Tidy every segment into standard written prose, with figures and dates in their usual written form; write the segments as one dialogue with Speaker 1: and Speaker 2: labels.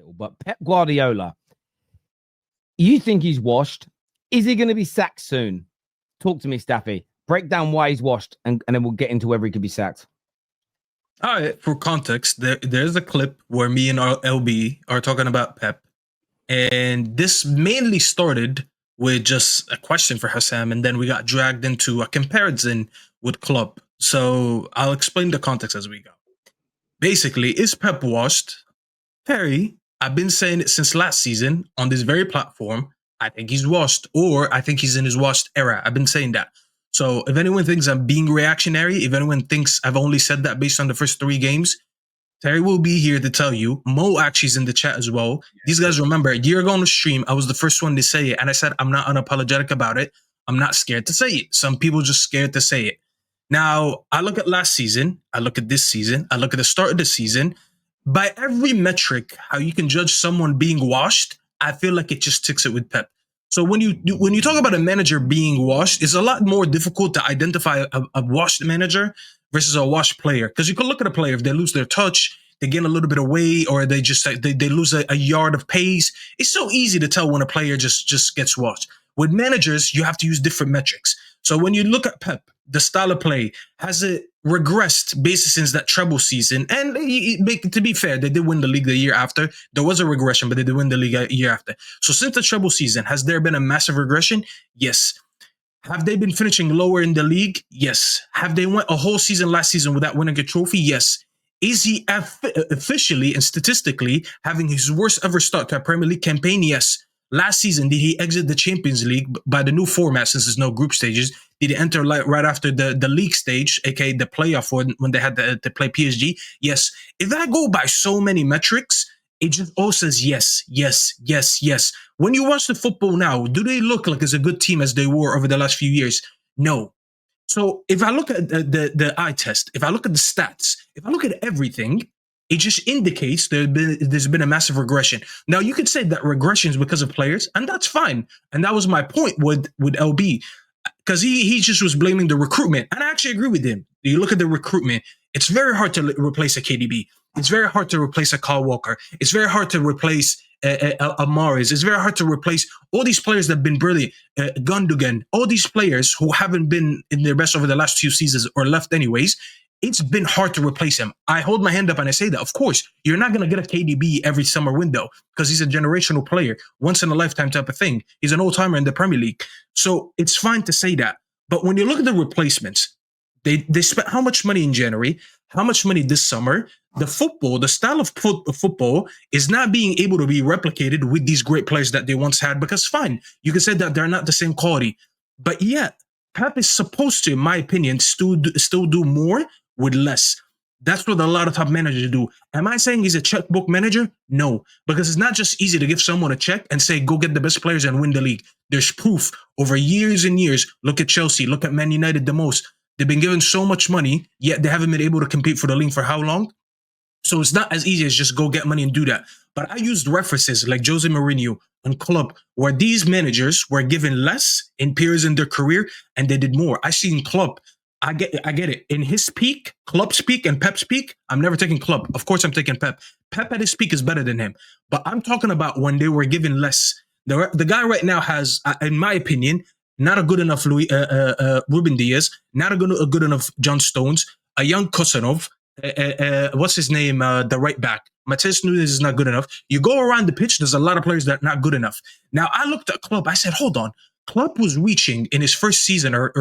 Speaker 1: little, but Pep Guardiola, you think he's washed? Is he going to be sacked soon? Talk to me, Staffy. Break down why he's washed, and then we'll get into whether he could be sacked.
Speaker 2: All right, for context, there's a clip where me and LB are talking about Pep, and this mainly started with just a question for Hassam, and then we got dragged into a comparison with Klopp. So I'll explain the context as we go. Basically, is Pep washed? Terry, I've been saying it since last season on this very platform. I think he's washed, or I think he's in his washed era. I've been saying that. So if anyone thinks I'm being reactionary, if anyone thinks I've only said that based on the first 3 games, Terry will be here to tell you. Mo actually is in the chat as well. These guys remember, a year ago on the stream, I was the first one to say it. And I said, I'm not unapologetic about it. I'm not scared to say it. Some people just scared to say it. Now, I look at last season. I look at this season. I look at the start of the season. By every metric, how you can judge someone being washed, I feel like it just ticks it with Pep. So when you talk about a manager being washed, it's a lot more difficult to identify a washed manager versus a washed player. Because you can look at a player, if they lose their touch, they gain a little bit of weight, or they just they lose a yard of pace. It's so easy to tell when a player just gets washed. With managers, you have to use different metrics. So when you look at Pep, the style of play, has it regressed basically since that treble season? And to be fair, they did win the league the year after. There was a regression, but they did win the league a year after. So since the treble season, has there been a massive regression? Yes. Have they been finishing lower in the league? Yes. Have they went a whole season last season without winning a trophy? Yes. Is he officially and statistically having his worst ever start to a Premier League campaign? Yes. Last season, did he exit the Champions League by the new format since there's no group stages? Did he enter right after the league stage, aka the playoff when they had to play PSG? Yes. If I go by so many metrics, it just all says yes, yes, yes, yes. When you watch the football now, do they look like as a good team as they were over the last few years? No. So if I look at the eye test, if I look at the stats, if I look at everything, it just indicates there's been a massive regression. Now, you could say that regression is because of players, and that's fine. And that was my point with LB, because he just was blaming the recruitment. And I actually agree with him. You look at the recruitment, it's very hard to replace a KDB. It's very hard to replace a Kyle Walker. It's very hard to replace a Mahrez. It's very hard to replace all these players that have been brilliant. Gundogan, all these players who haven't been in their best over the last 2 seasons or left anyways. It's been hard to replace him. I hold my hand up and I say that. Of course, you're not going to get a KDB every summer window because he's a generational player, once in a lifetime type of thing. He's an old-timer in the Premier League. So it's fine to say that. But when you look at the replacements, they spent how much money in January, how much money this summer. The football, the style of football is not being able to be replicated with these great players that they once had, because fine, you can say that they're not the same quality. But yet, Pep is supposed to, in my opinion, still do more with less. That's what a lot of top managers do. Am I saying he's a checkbook manager? No, because it's not just easy to give someone a check and say, go get the best players and win the league. There's proof over years and years. Look at Chelsea, look at Man United the most. They've been given so much money, yet they haven't been able to compete for the league for how long? So it's not as easy as just go get money and do that. But I used references like Jose Mourinho and Klopp, where these managers were given less in periods in their career and they did more. I seen Klopp. I get it. In his peak, Klopp's peak and Pep's peak, I'm never taking Klopp. Of course, I'm taking Pep. Pep at his peak is better than him. But I'm talking about when they were given less. The guy right now has, in my opinion, not a good enough Ruben Diaz, not a good enough John Stones, a young Kosanov, what's his name, the right back. Mateus Nunes is not good enough. You go around the pitch, there's a lot of players that are not good enough. Now, I looked at Klopp, I said, hold on. Klopp was reaching in his first season or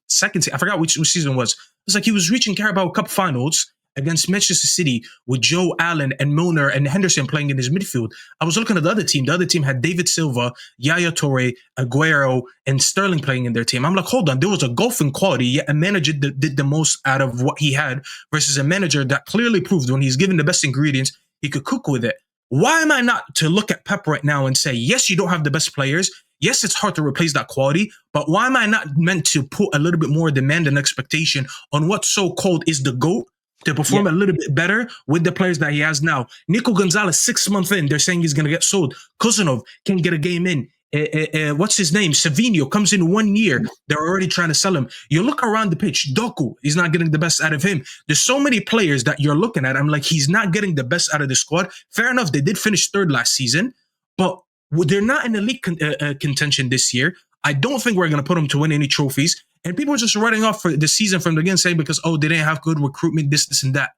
Speaker 2: second season, I forgot which season it was. It was like he was reaching Carabao Cup finals against Manchester City with Joe Allen and Milner and Henderson playing in his midfield. I was looking at the other team. The other team had David Silva, Yaya Toure, Aguero, and Sterling playing in their team. I'm like, hold on, there was a golfing quality, yet a manager that did the most out of what he had versus a manager that clearly proved when he's given the best ingredients, he could cook with it. Why am I not to look at Pep right now and say, yes, you don't have the best players. Yes, it's hard to replace that quality, but why am I not meant to put a little bit more demand and expectation on what so-called is the GOAT to perform a little bit better with the players that he has now? Nico Gonzalez, 6 months in, they're saying he's going to get sold. Kosanov can get a game in. what's his name? Savinho comes in 1 year. They're already trying to sell him. You look around the pitch. Doku, he's not getting the best out of him. There's so many players that you're looking at. I'm like, he's not getting the best out of the squad. Fair enough, they did finish third last season, but they're not in elite contention this year. I don't think we're going to put them to win any trophies. And people are just writing off for the season from the beginning, saying because, they didn't have good recruitment, this, and that.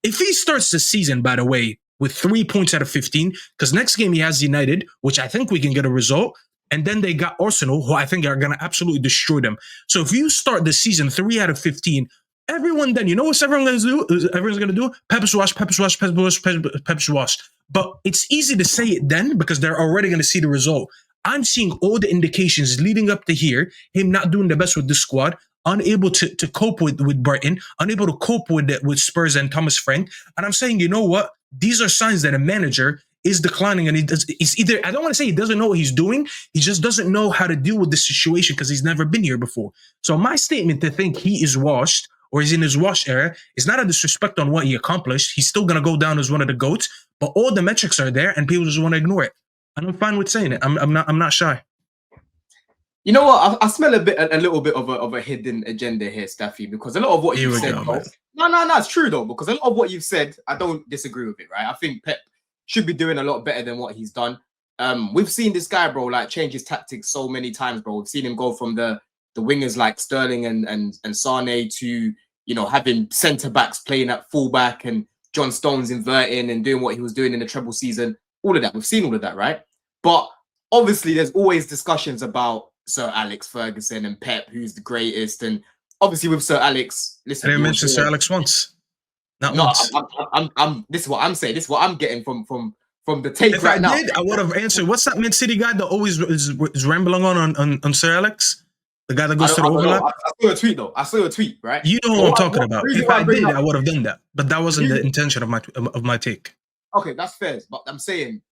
Speaker 2: If he starts the season, by the way, with 3 points out of 15, because next game he has United, which I think we can get a result, and then they got Arsenal, who I think are going to absolutely destroy them. So if you start the season 3 out of 15, everyone then, you know what everyone's going to do? Everyone's going to do Pep's wash. But it's easy to say it then because they're already going to see the result. I'm seeing all the indications leading up to here, him not doing the best with the squad, unable to cope with Brighton, unable to cope with Spurs and Thomas Frank. And I'm saying, you know what? These are signs that a manager is declining, and he's either, I don't want to say he doesn't know what he's doing, he just doesn't know how to deal with the situation because he's never been here before. So my statement to think he is washed or he's in his wash era is not a disrespect on what he accomplished. He's still going to go down as one of the GOATs, but all the metrics are there and people just want to ignore it. And I'm fine with saying it. I'm not shy.
Speaker 3: You know what? I smell a little bit of a hidden agenda here, Staffy, because a lot of what you said. No, it's true though, because a lot of what you've said, I don't disagree with it, right? I think Pep should be doing a lot better than what he's done. We've seen this guy, bro, like change his tactics so many times, bro. We've seen him go from the wingers like Sterling and Sane to, having centre backs playing at fullback and John Stones inverting and doing what he was doing in the treble season. All of that. We've seen all of that, right? But obviously there's always discussions about Sir Alex Ferguson and Pep, who's the greatest. And obviously with Sir Alex, listen.
Speaker 2: I didn't mention Sir Alex once. Not once.
Speaker 3: I'm this is what I'm saying. This is what I'm getting from the take
Speaker 2: if
Speaker 3: right now.
Speaker 2: If I did, I would have answered. What's that Man City guy that always is rambling on Sir Alex? The guy that goes to the overlap?
Speaker 3: I saw a tweet though. I saw a tweet, right?
Speaker 2: You know what I'm talking about. If I did, I would have done that. But that wasn't the intention of my take.
Speaker 3: Okay, that's fair. But I'm saying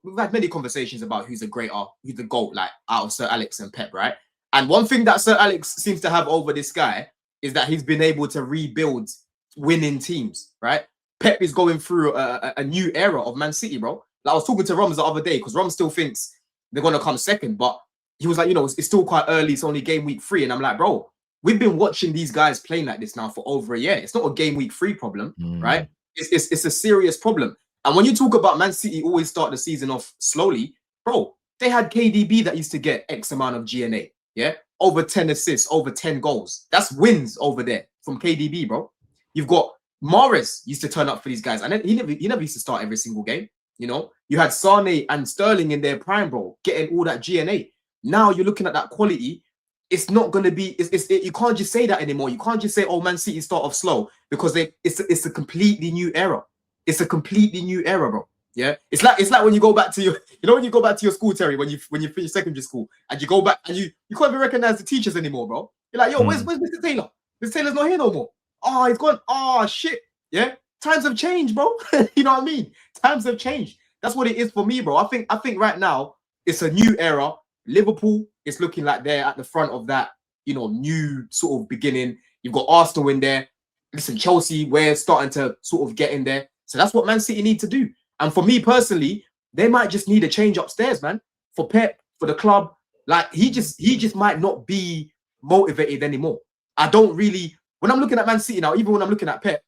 Speaker 3: we've had many conversations about who's the GOAT, like out of Sir Alex and Pep, right? And one thing that Sir Alex seems to have over this guy is that he's been able to rebuild winning teams, right? Pep is going through a new era of Man City, bro. Like I was talking to Roms the other day because Rom still thinks they're going to come second, but he was like, it's still quite early. It's only game week 3. And I'm like, bro, we've been watching these guys playing like this now for over a year. It's not a game week 3 problem, right? It's a serious problem. And when you talk about Man City always start the season off slowly, bro, they had KDB that used to get X amount of GNA, yeah? Over 10 assists, over 10 goals. That's wins over there from KDB, bro. You've got Mahrez used to turn up for these guys. And he never used to start every single game, You had Sane and Sterling in their prime, bro, getting all that GNA. Now you're looking at that quality. It's not going to be, you can't just say that anymore. You can't just say, Man City start off slow because it's a completely new era. It's a completely new era, bro. Yeah, it's like when you go back to your, when you go back to your school, Terry, when you finish secondary school and you go back and you can't even recognize the teachers anymore, bro. You're like, where's Mr. Taylor? Mr. Taylor's not here no more. Oh, he's gone. Oh shit. Yeah, times have changed, bro. You know what I mean? Times have changed. That's what it is for me, bro. I think right now it's a new era. Liverpool is looking like they're at the front of that, new sort of beginning. You've got Arsenal in there. Listen, Chelsea, we're starting to sort of get in there. So that's what Man City need to do. And for me personally, they might just need a change upstairs, man. For Pep, for the club, like he just might not be motivated anymore. I don't really, when I'm looking at Man City now, even when I'm looking at Pep,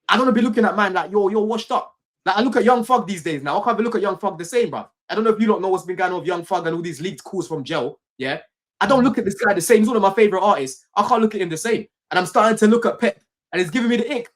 Speaker 3: I don't want to be looking at man like, you're washed up. Like I look at Young Thug these days now. I can't even look at Young Thug the same, bro. I don't know if you don't know what's been going on with Young Thug and all these leaked calls from jail. Yeah. I don't look at this guy the same. He's one of my favorite artists. I can't look at him the same. And I'm starting to look at Pep and it's giving me the ick.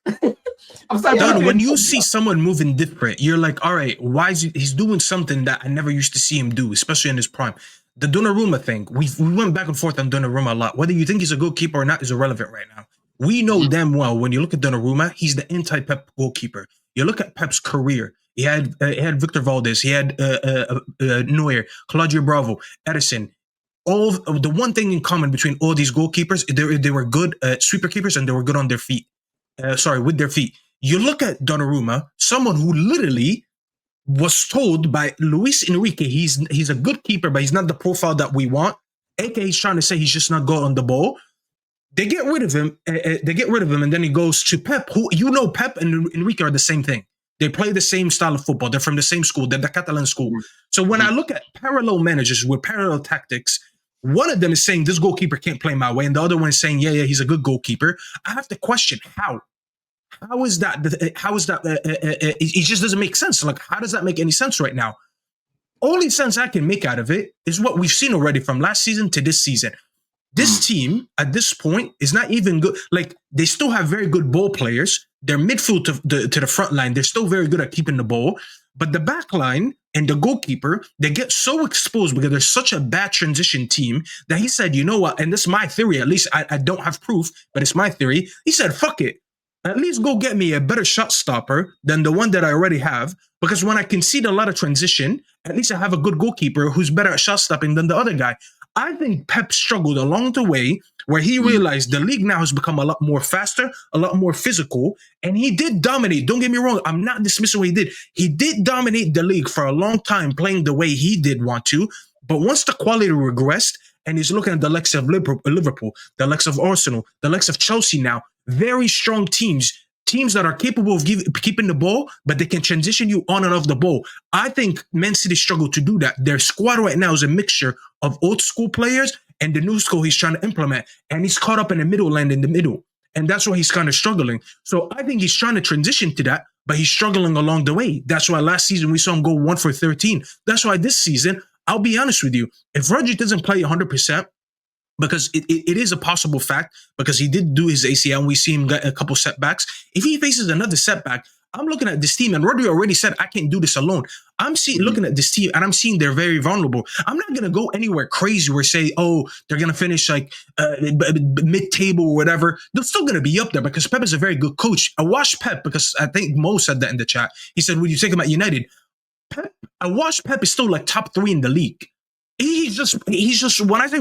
Speaker 2: When you see someone moving different, you're like, all right, why is he's doing something that I never used to see him do, especially in his prime. The Donnarumma thing, we went back and forth on Donnarumma a lot. Whether you think he's a goalkeeper or not is irrelevant right now. We know damn well when you look at Donnarumma, he's the anti-Pep goalkeeper. You look at Pep's career. He had Victor Valdez, he had Neuer, Claudio Bravo, Edison. All of the one thing in common between all these goalkeepers, they were good sweeper keepers and they were good on their feet. With their feet. You look at Donnarumma, someone who literally was told by Luis Enrique, he's a good keeper, but he's not the profile that we want. AK he's trying to say he's just not good on the ball. They get rid of him. And then he goes to Pep, who Pep and Enrique are the same thing. They play the same style of football. They're from the same school. They're the Catalan school. So when I look at parallel managers with parallel tactics, one of them is saying this goalkeeper can't play my way, and the other one is saying, yeah, he's a good goalkeeper. I have to question how. How is that? It just doesn't make sense. Like, how does that make any sense right now? Only sense I can make out of it is what we've seen already from last season to this season. This team at this point is not even good. Like, they still have very good ball players. Their midfield to the front line, they're still very good at keeping the ball. But the back line and the goalkeeper, they get so exposed because they're such a bad transition team that he said, you know what? And this is my theory. At least I don't have proof, but it's my theory. He said, fuck it. At least go get me a better shot stopper than the one that I already have. Because when I concede a lot of transition, at least I have a good goalkeeper who's better at shot stopping than the other guy. I think Pep struggled along the way where he realized the league now has become a lot more faster, a lot more physical, and he did dominate. Don't get me wrong. I'm not dismissing what he did. He did dominate the league for a long time playing the way he did want to. But once the quality regressed and he's looking at the likes of Liverpool, the likes of Arsenal, the likes of Chelsea now, very strong teams that are capable of keeping the ball, but they can transition you on and off the ball. I think Man City struggled to do that. Their squad right now is a mixture of old school players and the new school he's trying to implement. And he's caught up in the middle land in the middle. And that's why he's kind of struggling. So I think he's trying to transition to that, but he's struggling along the way. That's why last season we saw him go 1 for 13. That's why this season, I'll be honest with you, if Rodri doesn't play 100%, because it is a possible fact, because he did do his ACL and we see him get a couple setbacks. If he faces another setback, I'm looking at this team, and Rodri already said, I can't do this alone. I'm looking at this team, and I'm seeing they're very vulnerable. I'm not going to go anywhere crazy where say, oh, they're going to finish like mid-table or whatever. They're still going to be up there because Pep is a very good coach. I watched Pep because I think Mo said that in the chat. He said, would you take him at United? I watched Pep is still like top 3 in the league. He's just, when I say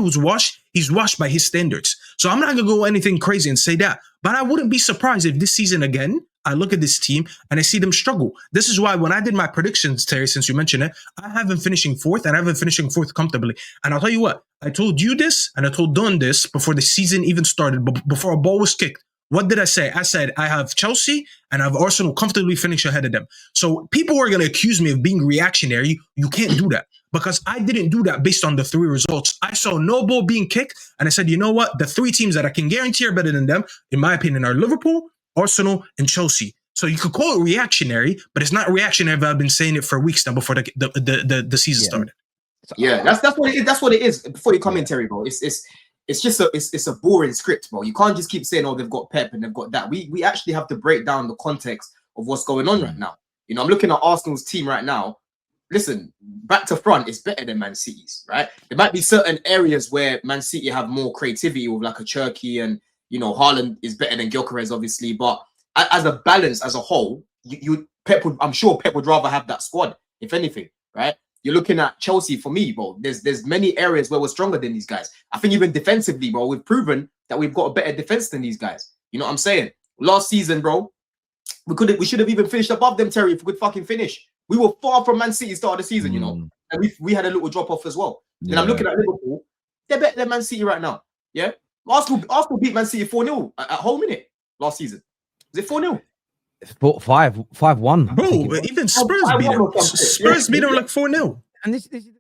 Speaker 2: he's washed by his standards. So I'm not going to go anything crazy and say that. But I wouldn't be surprised if this season again, I look at this team and I see them struggle. This is why when I did my predictions, Terry, since you mentioned it, I have them finishing 4th and I have them finishing 4th comfortably. And I'll tell you what, I told you this and I told Don this before the season even started, before a ball was kicked. What did I say? I said, I have Chelsea and I have Arsenal comfortably finish ahead of them. So people are going to accuse me of being reactionary. You can't do that because I didn't do that based on the 3 results. I saw no ball being kicked and I said, you know what? The 3 teams that I can guarantee are better than them, in my opinion, are Liverpool, Arsenal, and Chelsea. So you could call it reactionary, but it's not reactionary if I've been saying it for weeks now before the season started.
Speaker 3: Yeah, that's what it is. That's what it is. Before the commentary, bro, it's just a boring script, bro. You can't just keep saying, oh, they've got Pep and they've got that. We actually have to break down the context of what's going on right now. You know, I'm looking at Arsenal's team right now. Listen, back to front is better than Man City's, right? There might be certain areas where Man City have more creativity with like a Cherki and, you know, Haaland is better than Gyökeres, obviously. But as a balance, as a whole, I'm sure Pep would rather have that squad, if anything, right? You're looking at Chelsea for me, bro. There's many areas where we're stronger than these guys. I think even defensively, bro, we've proven that we've got a better defense than these guys. You know what I'm saying? Last season, bro, we should have even finished above them, Terry, if we could fucking finish. We were far from Man City start of the season, you know, and we had a little drop off as well. Then I'm looking at Liverpool. They're better than Man City right now. Yeah, Arsenal beat Man City 4-0 at home, innit? Last season. Was it 4-0?
Speaker 1: 5-1.
Speaker 2: Bro, even Spurs beat them. Spurs beat them like 4-0.
Speaker 1: And this is